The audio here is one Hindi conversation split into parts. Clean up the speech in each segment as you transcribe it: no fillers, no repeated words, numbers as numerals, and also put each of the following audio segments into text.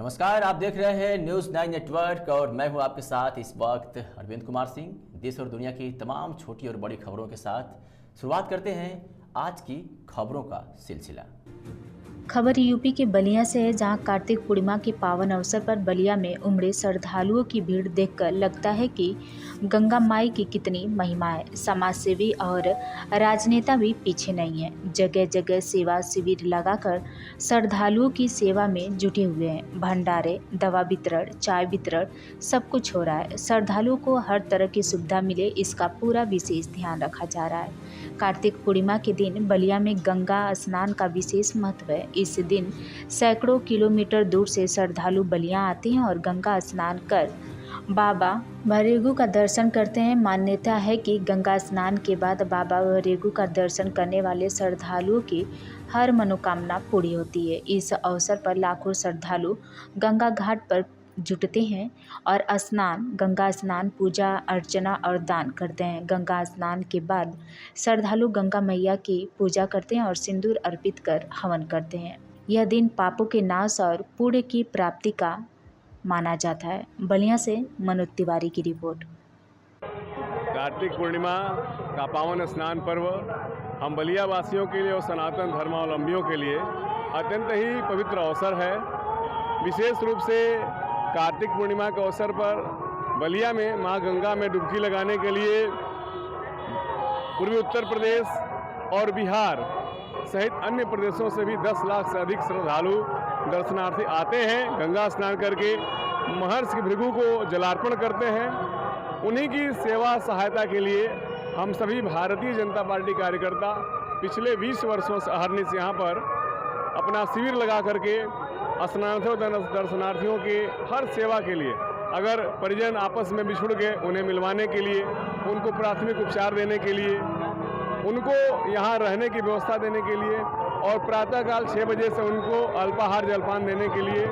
नमस्कार, आप देख रहे हैं न्यूज़ 9 नेटवर्क और मैं हूं आपके साथ इस वक्त अरविंद कुमार सिंह। देश और दुनिया की तमाम छोटी और बड़ी खबरों के साथ शुरुआत करते हैं आज की खबरों का सिलसिला। खबर यूपी के बलिया से है, जहां कार्तिक पूर्णिमा के पावन अवसर पर बलिया में उमड़े श्रद्धालुओं की भीड़ देखकर लगता है कि गंगा माई की कितनी महिमा है। समाजसेवी और राजनेता भी पीछे नहीं हैं। जगह जगह सेवा शिविर लगाकर श्रद्धालुओं की सेवा में जुटे हुए हैं। भंडारे, दवा वितरण, चाय वितरण सब कुछ हो रहा है। श्रद्धालुओं को हर तरह की सुविधा मिले, इसका पूरा विशेष ध्यान रखा जा रहा है। कार्तिक पूर्णिमा के दिन बलिया में गंगा स्नान का विशेष महत्व है। इस दिन सैकड़ों किलोमीटर दूर से श्रद्धालु बलिया आते हैं और गंगा स्नान कर बाबा भरेगू का दर्शन करते हैं। मान्यता है कि गंगा स्नान के बाद बाबा भरेगू का दर्शन करने वाले श्रद्धालुओं की हर मनोकामना पूरी होती है। इस अवसर पर लाखों श्रद्धालु गंगा घाट पर जुटते हैं और गंगा स्नान, पूजा अर्चना और दान करते हैं। गंगा स्नान के बाद श्रद्धालु गंगा मैया की पूजा करते हैं और सिंदूर अर्पित कर हवन करते हैं। यह दिन पापों के नाश और पुण्य की प्राप्ति का माना जाता है। बलिया से मनोज तिवारी की रिपोर्ट। कार्तिक पूर्णिमा का पावन स्नान पर्व हम बलिया वासियों के लिए और सनातन धर्मावलंबियों के लिए अत्यंत ही पवित्र अवसर है। विशेष रूप से कार्तिक पूर्णिमा के अवसर पर बलिया में मां गंगा में डुबकी लगाने के लिए पूर्वी उत्तर प्रदेश और बिहार सहित अन्य प्रदेशों से भी 10 लाख से अधिक श्रद्धालु दर्शनार्थी आते हैं। गंगा स्नान करके महर्षि भृगु को जलार्पण करते हैं। उन्हीं की सेवा सहायता के लिए हम सभी भारतीय जनता पार्टी कार्यकर्ता पिछले 20 वर्षों से अहरनिश यहाँ पर अपना शिविर लगा करके स्नानार्थियों दर्शनार्थियों के हर सेवा के लिए, अगर परिजन आपस में बिछुड़ गए उन्हें मिलवाने के लिए, उनको प्राथमिक उपचार देने के लिए, उनको यहाँ रहने की व्यवस्था देने के लिए और प्रातःकाल 6 बजे से उनको अल्पाहार जलपान देने के लिए,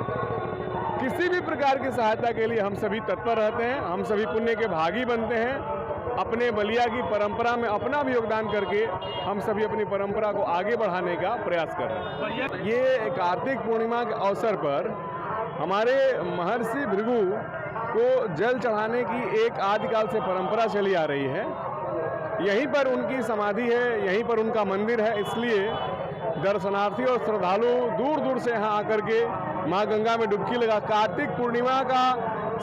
किसी भी प्रकार की सहायता के लिए हम सभी तत्पर रहते हैं। हम सभी पुण्य के भागी बनते हैं। अपने बलिया की परंपरा में अपना भी योगदान करके हम सभी अपनी परंपरा को आगे बढ़ाने का प्रयास कर रहे हैं। ये कार्तिक पूर्णिमा के अवसर पर हमारे महर्षि भृगु को जल चढ़ाने की एक आदिकाल से परंपरा चली आ रही है। यहीं पर उनकी समाधि है, यहीं पर उनका मंदिर है। इसलिए दर्शनार्थी और श्रद्धालु दूर दूर से यहाँ आकर के माँ गंगा में डुबकी लगा। कार्तिक पूर्णिमा का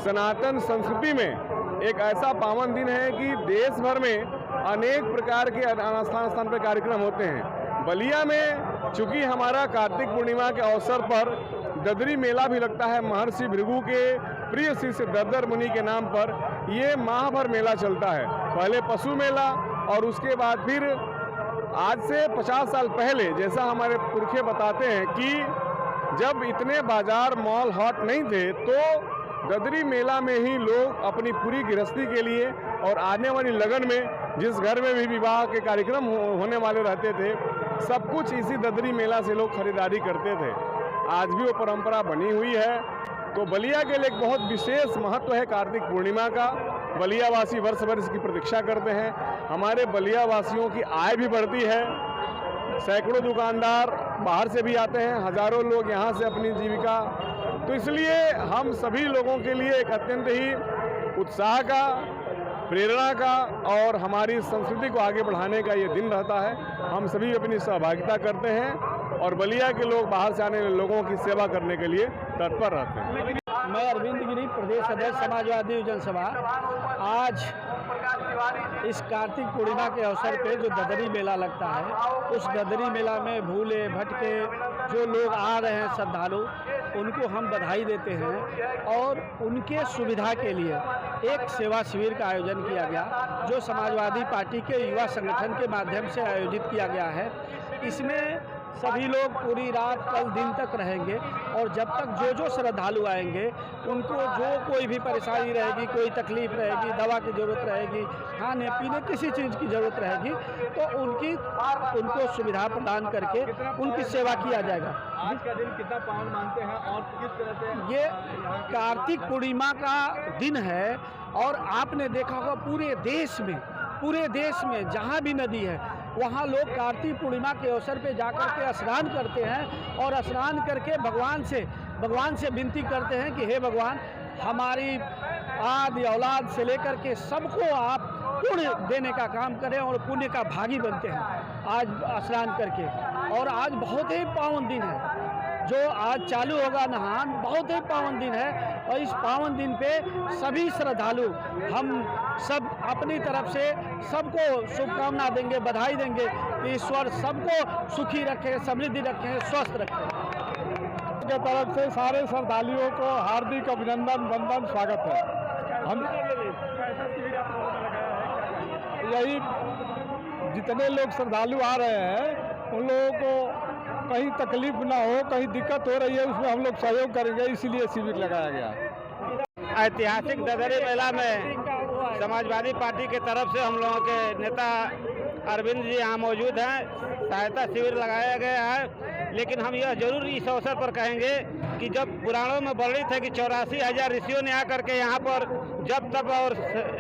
सनातन संस्कृति में एक ऐसा पावन दिन है कि देश भर में अनेक प्रकार के स्थान पर कार्यक्रम होते हैं। बलिया में चूंकि हमारा कार्तिक पूर्णिमा के अवसर पर ददरी मेला भी लगता है। महर्षि भृगु के प्रिय शिष्य ददर मुनि के नाम पर ये माह भर मेला चलता है। पहले पशु मेला और उसके बाद फिर आज से 50 साल पहले, जैसा हमारे पुरखे बताते हैं कि जब इतने बाजार मॉल हॉट नहीं थे, तो ददरी मेला में ही लोग अपनी पूरी गृहस्थी के लिए और आने वाली लगन में जिस घर में भी विवाह के कार्यक्रम होने वाले रहते थे, सब कुछ इसी ददरी मेला से लोग खरीदारी करते थे। आज भी वो परंपरा बनी हुई है। तो बलिया के लिए एक बहुत विशेष महत्व है कार्तिक पूर्णिमा का। बलिया वासी वर्ष भर इसकी प्रतीक्षा करते हैं। हमारे बलिया वासियों की आय भी बढ़ती है। सैकड़ों दुकानदार बाहर से भी आते हैं, हजारों लोग यहाँ से अपनी जीविका, तो इसलिए हम सभी लोगों के लिए एक अत्यंत ही उत्साह का, प्रेरणा का और हमारी संस्कृति को आगे बढ़ाने का ये दिन रहता है। हम सभी अपनी सहभागिता करते हैं और बलिया के लोग बाहर से आने वाले लोगों की सेवा करने के लिए तत्पर रहते हैं। मैं अरविंद गिरी, प्रदेश अध्यक्ष समाजवादी जनसभा। आज इस कार्तिक पूर्णिमा के अवसर पे जो ददरी मेला लगता है, उस ददरी मेला में भूले भटके जो लोग आ रहे हैं श्रद्धालु, उनको हम बधाई देते हैं और उनके सुविधा के लिए एक सेवा शिविर का आयोजन किया गया, जो समाजवादी पार्टी के युवा संगठन के माध्यम से आयोजित किया गया है। इसमें सभी लोग पूरी रात कल दिन तक रहेंगे और जब तक जो श्रद्धालु आएंगे उनको जो कोई भी परेशानी रहेगी, कोई तकलीफ रहेगी, दवा की ज़रूरत रहेगी, खाने पीने किसी चीज़ की ज़रूरत रहेगी, तो उनको सुविधा प्रदान करके उनकी सेवा किया जाएगा। आज का दिन कितना पावन मानते हैं और किस तरह से? ये कार्तिक पूर्णिमा का दिन है और आपने देखा होगा पूरे देश में जहाँ भी नदी है वहाँ लोग कार्तिक पूर्णिमा के अवसर पे जाकर के स्नान करते हैं और स्नान करके भगवान से भगवान से विनती करते हैं कि हे भगवान, हमारी आदि औलाद से लेकर के सबको आप पुण्य देने का काम करें और पुण्य का भागी बनते हैं आज स्नान करके। और आज बहुत ही पावन दिन है, जो आज चालू होगा नहान, बहुत ही पावन दिन है। और इस पावन दिन पे सभी श्रद्धालु हम सब अपनी तरफ से सबको शुभकामना देंगे, बधाई देंगे कि ईश्वर सबको सुखी रखे, समृद्धि रखें, स्वस्थ रखें। के तरफ से सारे श्रद्धालुओं को हार्दिक अभिनंदन, वंदन, स्वागत है। हम यही जितने लोग श्रद्धालु आ रहे हैं उन लोगों को कहीं तकलीफ ना हो, कहीं दिक्कत हो रही है, उसमें हम लोग सहयोग करेंगे, इसीलिए शिविर लगाया गया। ऐतिहासिक ददरी मेला में समाजवादी पार्टी के तरफ से हम लोगों के नेता अरविंद जी यहाँ मौजूद हैं। सहायता शिविर लगाया गया है, लेकिन हम यह जरूर इस अवसर पर कहेंगे कि जब पुराणों में वर्णित है कि 84,000 ऋषियों ने आकर के यहाँ पर जप तप और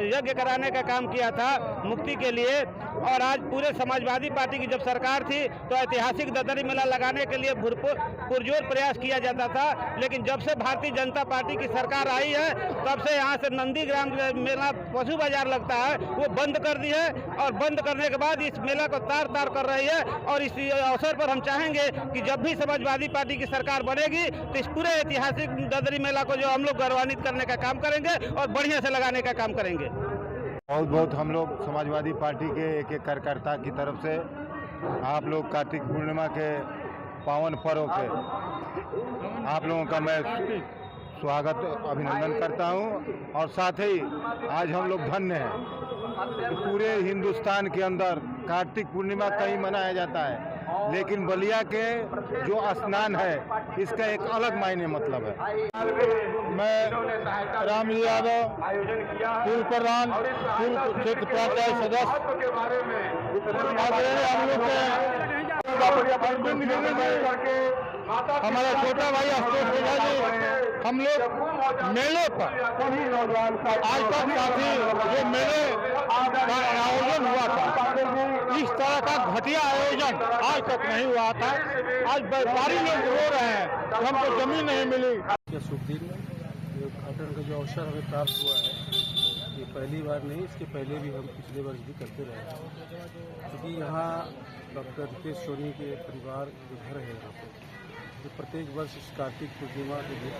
यज्ञ कराने का काम किया था मुक्ति के लिए, और आज पूरे समाजवादी पार्टी की जब सरकार थी तो ऐतिहासिक ददरी मेला लगाने के लिए पुरजोर प्रयास किया जाता था। लेकिन जब से भारतीय जनता पार्टी की सरकार आई है तब से यहाँ से नंदीग्राम मेला पशु बाजार लगता है वो बंद कर दी है, और बंद करने के बाद इस मेला को तार तार कर रही है। और इस अवसर पर हम चाहेंगे कि जब भी समाजवादी पार्टी की सरकार बनेगी तो इस पूरे ऐतिहासिक ददरी मेला को जो हम लोग गौरवान्वित करने का काम करेंगे और बढ़िया से लगाने का काम करेंगे। बहुत बहुत हम लोग समाजवादी पार्टी के एक एक कार्यकर्ता की तरफ से आप लोग कार्तिक पूर्णिमा के पावन पर्व पे आप लोगों का मैं स्वागत अभिनंदन करता हूं। और साथ ही आज हम लोग धन्य हैं कि पूरे हिंदुस्तान के अंदर कार्तिक पूर्णिमा कहीं मनाया जाता है, लेकिन बलिया के जो स्नान है इसका एक अलग मायने मतलब है। मैं राम यादव, पूर्व प्रधान, पूर्व क्षेत्र पंचायत सदस्य, हमारा छोटा भाई आशुतोष ओझा जी, हम लोग मेले पर आज तक काफी जो मेले का आयोजन हुआ था इस तरह का घटिया आयोजन आज तक नहीं हुआ था। आज व्यापारी लोग रो रहे हैं कि हमको जमीन नहीं मिली। शुभ दिन, उद्घाटन का जो अवसर हमें प्राप्त हुआ है ये पहली बार नहीं, इसके पहले भी हम पिछले वर्ष भी करते रहे हैं, क्योंकि यहाँ डॉक्टर रितेश सोनी के परिवार जो घर है यहाँ पर जो प्रत्येक वर्ष इस कार्तिक पूर्णिमा के दिन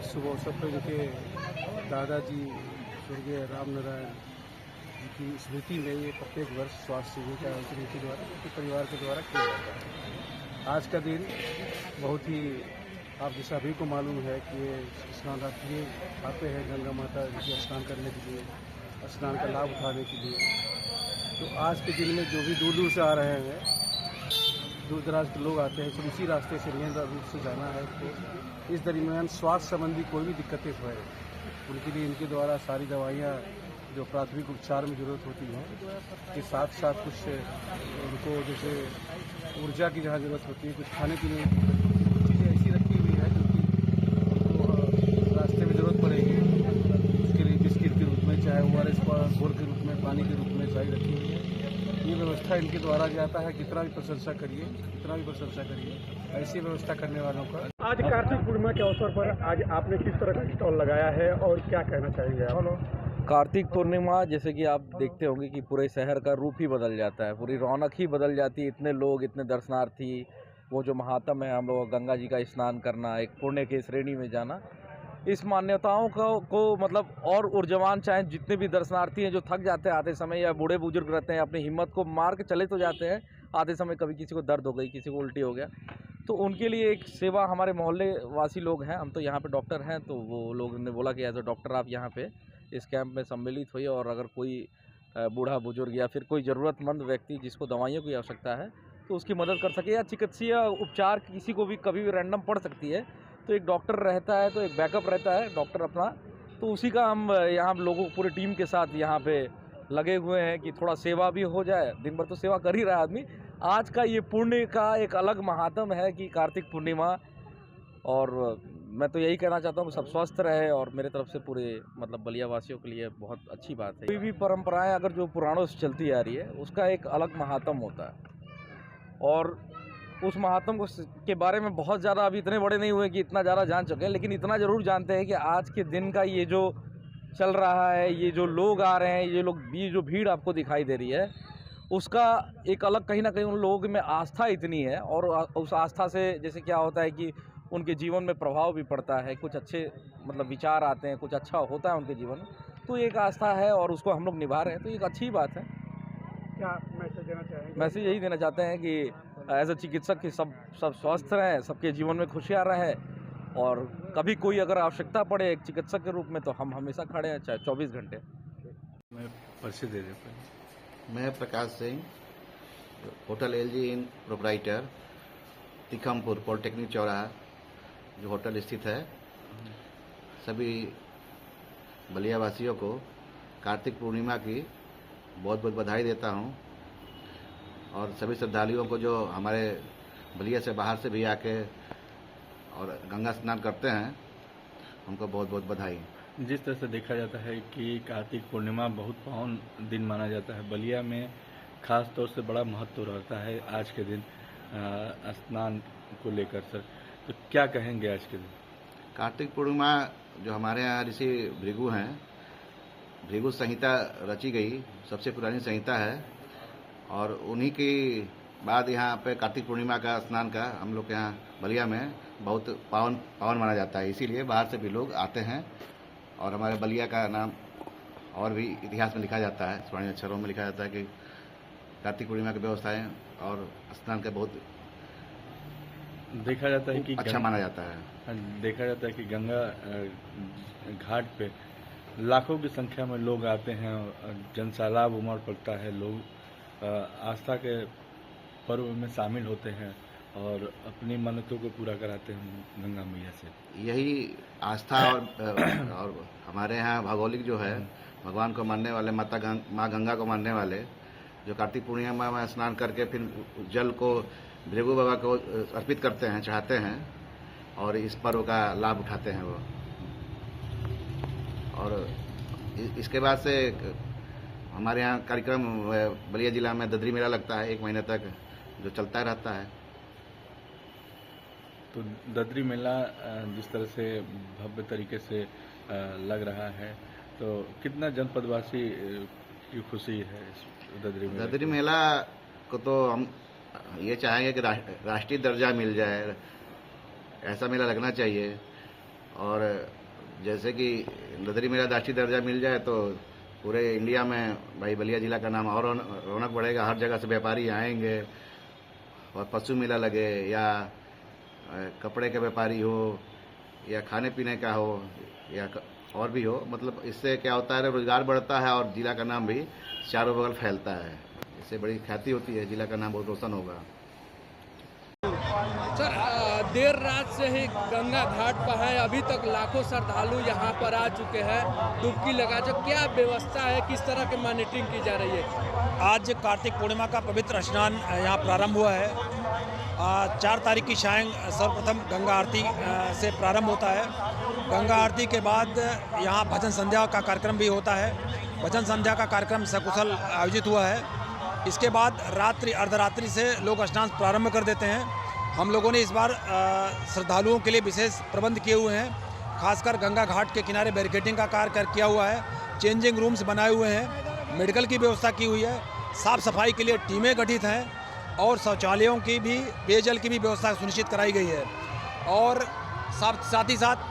इस शुभ अवसर पर उनके दादाजी स्वर्गीय राम नारायण जी की स्मृति में ये प्रत्येक वर्ष स्वास्थ्य शिविर का आयोजन के द्वारा उनके परिवार के द्वारा किया जाता है। आज का दिन बहुत ही आप जैसा सभी को मालूम है कि ये स्नानार्थी आते हैं गंगा माता जी के स्नान करने के लिए, स्नान का लाभ उठाने के लिए। तो आज के दिन में जो भी दूर दूर से आ रहे हैं, दूर दराज के लोग आते हैं, तो इसी रास्ते से मेन रूट से जाना है, तो इस दरमियान स्वास्थ्य संबंधी कोई भी दिक्कतें हुए उनके लिए इनके द्वारा सारी दवाइयाँ जो प्राथमिक उपचार में ज़रूरत होती हैं के साथ साथ कुछ उनको जैसे ऊर्जा की जहाँ ज़रूरत होती है, कुछ खाने पीने की चीज़ें ऐसी रखी हुई है जो कि उनको रास्ते में ज़रूरत पड़ेगी, उसके लिए बिस्किट के रूप में, चाहे ORS घोल के रूप में, पानी के रूप में चाय रखी हुई है। ये व्यवस्था इनके द्वारा जाता है, कितना भी प्रशंसा करिए, कितना भी प्रशंसा करिए, ऐसी व्यवस्था करने वालों का। आज कार्तिक पूर्णिमा के अवसर पर आज आपने किस तरह का स्टॉल लगाया है और क्या कहना चाहेंगे आप? कार्तिक पूर्णिमा जैसे कि आप देखते होंगे कि पूरे शहर का रूप ही बदल जाता है, पूरी रौनक ही बदल जाती है। इतने लोग, इतने दर्शनार्थी, वो जो महात्म है हम लोग गंगा जी का स्नान करना, एक पुण्य के श्रेणी में जाना, इस मान्यताओं को मतलब और ऊर्जावान, चाहे जितने भी दर्शनार्थी हैं जो थक जाते हैं आते समय या बूढ़े बुजुर्ग रहते हैं, अपनी हिम्मत को मार के चले तो जाते हैं आते समय, कभी किसी को दर्द हो गई, किसी को उल्टी हो गया, तो उनके लिए एक सेवा हमारे मोहल्ले वासी लोग हैं, हम तो यहाँ पे डॉक्टर हैं, तो वो लोग ने बोला कि एज अ डॉक्टर आप यहाँ पे इस कैंप में सम्मिलित हुई और अगर कोई बूढ़ा बुजुर्ग या फिर कोई ज़रूरतमंद व्यक्ति जिसको दवाइयों की आवश्यकता है तो उसकी मदद कर सके, या चिकित्सीय उपचार किसी को भी कभी भी रैंडम पड़ सकती है, तो एक डॉक्टर रहता है, तो एक बैकअप रहता है डॉक्टर अपना, तो उसी का हम यहाँ लोगों पूरे टीम के साथ यहाँ पे लगे हुए हैं कि थोड़ा सेवा भी हो जाए। दिन भर तो सेवा कर ही रहा है आदमी, आज का ये पुण्य का एक अलग महात्म है कि कार्तिक पूर्णिमा, और मैं तो यही कहना चाहता हूँ कि सब स्वस्थ रहे, और मेरे तरफ से पूरे मतलब बलिया वासियों के लिए बहुत अच्छी बात है। कोई भी परंपराएं अगर जो पुराणों से चलती आ रही है उसका एक अलग महात्म होता है, और उस महात्म के बारे में बहुत ज़्यादा अभी इतने बड़े नहीं हुए कि इतना ज़्यादा जान चुके हैं, लेकिन इतना ज़रूर जानते हैं कि आज के दिन का ये जो चल रहा है, ये जो लोग आ रहे हैं, ये जो भीड़ आपको दिखाई दे रही है, उसका एक अलग कहीं ना कहीं उन लोगों में आस्था इतनी है, और उस आस्था से जैसे क्या होता है कि उनके जीवन में प्रभाव भी पड़ता है, कुछ अच्छे मतलब विचार आते हैं, कुछ अच्छा होता है उनके जीवन में, तो एक आस्था है और उसको हम लोग निभा रहे हैं, तो एक अच्छी बात है। क्या मैसेज देना चाहेंगे? मैसेज यही देना चाहते हैं कि एज अ चिकित्सक कि सब स्वस्थ रहें, सबके जीवन में खुशियाँ रहें, और कभी कोई अगर आवश्यकता पड़े एक चिकित्सक के रूप में तो हम हमेशा खड़े हैं, चाहे 24 घंटे। मैं परिचय दे देता हूँ। मैं प्रकाश सिंह, होटल एलजी इन प्रोपराइटर, तिखमपुर पॉलिटेक्निक चौराहा जो होटल स्थित है। सभी बलिया वासियों को कार्तिक पूर्णिमा की बहुत बहुत बधाई देता हूँ, और सभी श्रद्धालुओं को जो हमारे बलिया से बाहर से भी आके और गंगा स्नान करते हैं, उनको बहुत बहुत बधाई। जिस तरह से देखा जाता है कि कार्तिक पूर्णिमा बहुत पावन दिन माना जाता है, बलिया में खास तौर से बड़ा महत्व रहता है आज के दिन स्नान को लेकर। सर, तो क्या कहेंगे आज के दिन? कार्तिक पूर्णिमा जो हमारे यहाँ ऋषि भृगु हैं, भृगु संहिता रची गई, सबसे पुरानी संहिता है, और उन्हीं की बाद यहाँ पे कार्तिक पूर्णिमा का स्नान का हम लोग के यहाँ बलिया में बहुत पावन माना जाता है। इसीलिए बाहर से भी लोग आते हैं, और हमारे बलिया का नाम और भी इतिहास में लिखा जाता है, स्वर्ण अक्षरों में लिखा जाता है कि कार्तिक पूर्णिमा की व्यवस्थाएं और स्नान का बहुत देखा जाता है कि अच्छा माना जाता है। देखा जाता है कि गंगा घाट पे लाखों की संख्या में लोग आते हैं, जनसैलाब उमड़ पड़ता है, लोग आस्था के पर्व में शामिल होते हैं और अपनी मन्नतों को पूरा कराते हैं गंगा मैया से। यही आस्था और हमारे यहाँ भौगोलिक जो है, भगवान को मानने वाले, माँ गंगा को मानने वाले, जो कार्तिक पूर्णिमा में स्नान करके फिर जल को भृगु बाबा को अर्पित करते हैं, चढ़ाते हैं, और इस पर्व का लाभ उठाते हैं वो। और इसके बाद से हमारे यहाँ कार्यक्रम बलिया जिला में ददरी मेला लगता है 1 महीने तक, जो चलता रहता है। तो ददरी मेला जिस तरह से भव्य तरीके से लग रहा है, तो कितना जनपदवासी की खुशी है इस ददरी मेला को? तो हम ये चाहेंगे कि राष्ट्रीय दर्जा मिल जाए, ऐसा मेला लगना चाहिए। और जैसे कि ददरी मेला राष्ट्रीय दर्जा मिल जाए तो पूरे इंडिया में भाई बलिया जिला का नाम और रौनक बढ़ेगा, हर जगह से व्यापारी आएंगे, और पशु मेला लगे, या कपड़े के व्यापारी हो, या खाने पीने का हो, या और भी हो, मतलब इससे क्या होता है, रोजगार बढ़ता है और जिला का नाम भी चारों बगल फैलता है। इससे बड़ी ख्याति होती है, जिला का नाम बहुत रोशन होगा। सर, देर रात से ही गंगा घाट पर है, अभी तक लाखों श्रद्धालु यहाँ पर आ चुके हैं डुबकी लगा। जो क्या व्यवस्था है, किस तरह की मॉनिटरिंग की जा रही है? आज कार्तिक पूर्णिमा का पवित्र स्नान यहाँ प्रारंभ हुआ है। 4 तारीख की शाम सर्वप्रथम गंगा आरती से प्रारंभ होता है। गंगा आरती के बाद यहाँ भजन संध्या का कार्यक्रम भी होता है। भजन संध्या का कार्यक्रम सकुशल आयोजित हुआ है। इसके बाद रात्रि अर्धरात्रि से लोग स्नान प्रारंभ कर देते हैं। हम लोगों ने इस बार श्रद्धालुओं के लिए विशेष प्रबंध किए हुए हैं। खासकर गंगा घाट के किनारे बैरिकेडिंग का कार्य किया हुआ है, चेंजिंग रूम्स बनाए हुए हैं, मेडिकल की व्यवस्था की हुई है, साफ़ सफाई के लिए टीमें गठित हैं, और शौचालयों की भी, पेयजल की भी व्यवस्था सुनिश्चित कराई गई है। और साथ ही साथ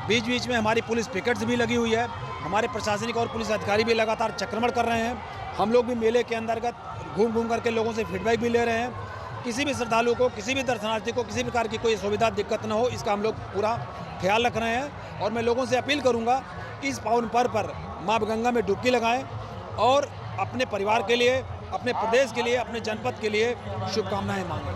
बीच बीच में हमारी पुलिस पिकेट्स भी लगी हुई है। हमारे प्रशासनिक और पुलिस अधिकारी भी लगातार चक्रमण कर रहे हैं। हम लोग भी मेले के अंतर्गत घूम करके लोगों से फीडबैक भी ले रहे हैं। किसी भी श्रद्धालु को, किसी भी दर्शनार्थी को किसी प्रकार की कोई सुविधा दिक्कत न हो, इसका हम लोग पूरा ख्याल रख रहे हैं। और मैं लोगों से अपील करूंगा कि इस पावन पर्व पर माँ गंगा में डुबकी लगाएं और अपने परिवार के लिए, अपने प्रदेश के लिए, अपने जनपद के लिए शुभकामनाएं मांगें।